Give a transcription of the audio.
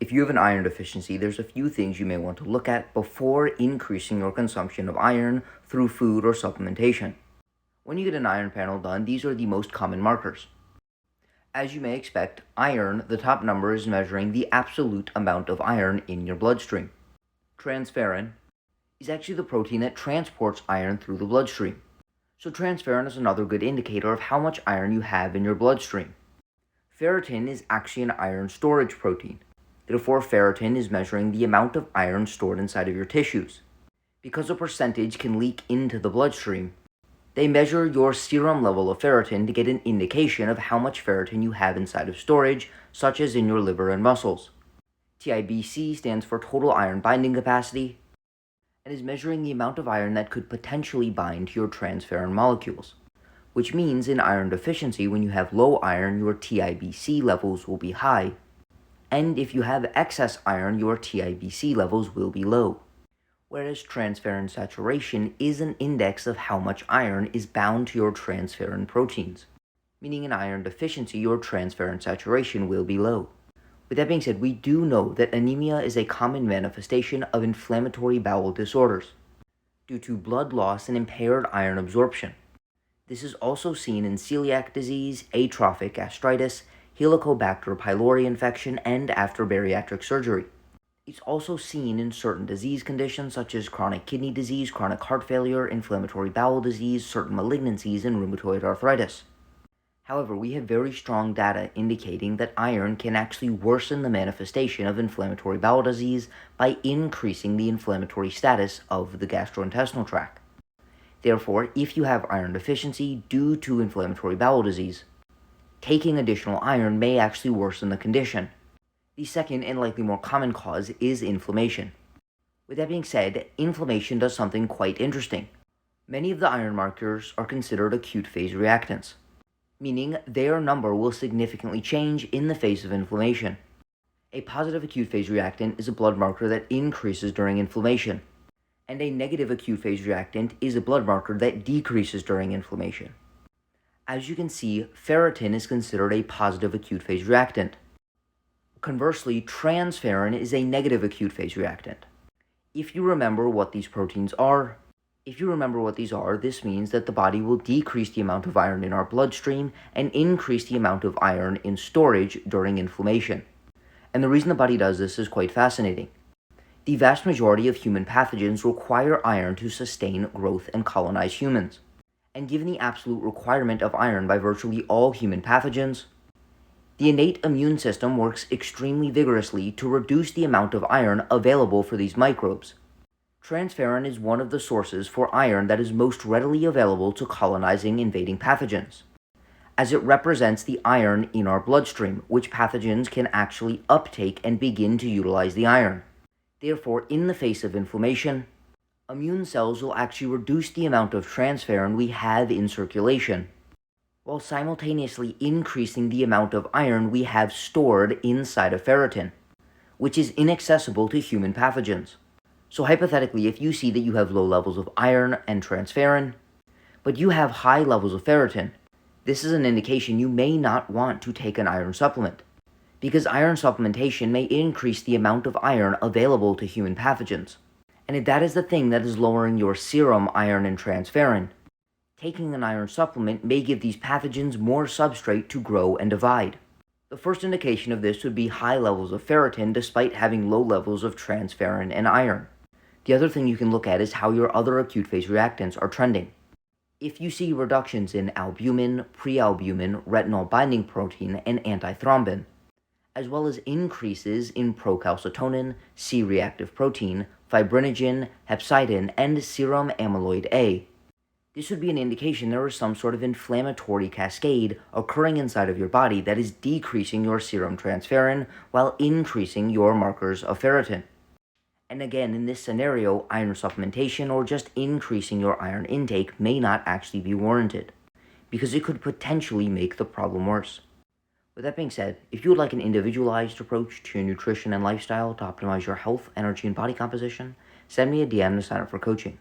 If you have an iron deficiency, there's a few things you may want to look at before increasing your consumption of iron through food or supplementation. When you get an iron panel done, these are the most common markers. As you may expect, iron, the top number, is measuring the absolute amount of iron in your bloodstream. Transferrin is actually the protein that transports iron through the bloodstream. So transferrin is another good indicator of how much iron you have in your bloodstream. Ferritin is actually an iron storage protein. Therefore, ferritin is measuring the amount of iron stored inside of your tissues. Because a percentage can leak into the bloodstream, they measure your serum level of ferritin to get an indication of how much ferritin you have inside of storage, such as in your liver and muscles. TIBC stands for total iron binding capacity, and is measuring the amount of iron that could potentially bind to your transferrin molecules, which means in iron deficiency, when you have low iron, your TIBC levels will be high, and if you have excess iron, your TIBC levels will be low. Whereas transferrin saturation is an index of how much iron is bound to your transferrin proteins, meaning in iron deficiency, your transferrin saturation will be low. With that being said, we do know that anemia is a common manifestation of inflammatory bowel disorders due to blood loss and impaired iron absorption. This is also seen in celiac disease, atrophic gastritis, Helicobacter pylori infection, and after bariatric surgery. It's also seen in certain disease conditions such as chronic kidney disease, chronic heart failure, inflammatory bowel disease, certain malignancies, and rheumatoid arthritis. However, we have very strong data indicating that iron can actually worsen the manifestation of inflammatory bowel disease by increasing the inflammatory status of the gastrointestinal tract. Therefore, if you have iron deficiency due to inflammatory bowel disease, taking additional iron may actually worsen the condition. The second and likely more common cause is inflammation. With that being said, inflammation does something quite interesting. Many of the iron markers are considered acute phase reactants, meaning their number will significantly change in the face of inflammation. A positive acute phase reactant is a blood marker that increases during inflammation, and a negative acute phase reactant is a blood marker that decreases during inflammation. As you can see, ferritin is considered a positive acute phase reactant. Conversely, transferrin is a negative acute phase reactant. If you remember what these are, this means that the body will decrease the amount of iron in our bloodstream and increase the amount of iron in storage during inflammation. And the reason the body does this is quite fascinating. The vast majority of human pathogens require iron to sustain growth and colonize humans. And given the absolute requirement of iron by virtually all human pathogens, the innate immune system works extremely vigorously to reduce the amount of iron available for these microbes. Transferrin is one of the sources for iron that is most readily available to colonizing invading pathogens, as it represents the iron in our bloodstream, which pathogens can actually uptake and begin to utilize the iron. Therefore, in the face of inflammation, immune cells will actually reduce the amount of transferrin we have in circulation, while simultaneously increasing the amount of iron we have stored inside of ferritin, which is inaccessible to human pathogens. So hypothetically, if you see that you have low levels of iron and transferrin, but you have high levels of ferritin, this is an indication you may not want to take an iron supplement, because iron supplementation may increase the amount of iron available to human pathogens. And if that is the thing that is lowering your serum iron and transferrin, taking an iron supplement may give these pathogens more substrate to grow and divide. The first indication of this would be high levels of ferritin despite having low levels of transferrin and iron. The other thing you can look at is how your other acute phase reactants are trending. If you see reductions in albumin, prealbumin, retinol binding protein, and antithrombin, as well as increases in procalcitonin, C-reactive protein, fibrinogen, hepcidin, and serum amyloid A, this would be an indication there is some sort of inflammatory cascade occurring inside of your body that is decreasing your serum transferrin while increasing your markers of ferritin. And again, in this scenario, iron supplementation or just increasing your iron intake may not actually be warranted, because it could potentially make the problem worse. With that being said, if you would like an individualized approach to your nutrition and lifestyle to optimize your health, energy, and body composition, send me a DM to sign up for coaching.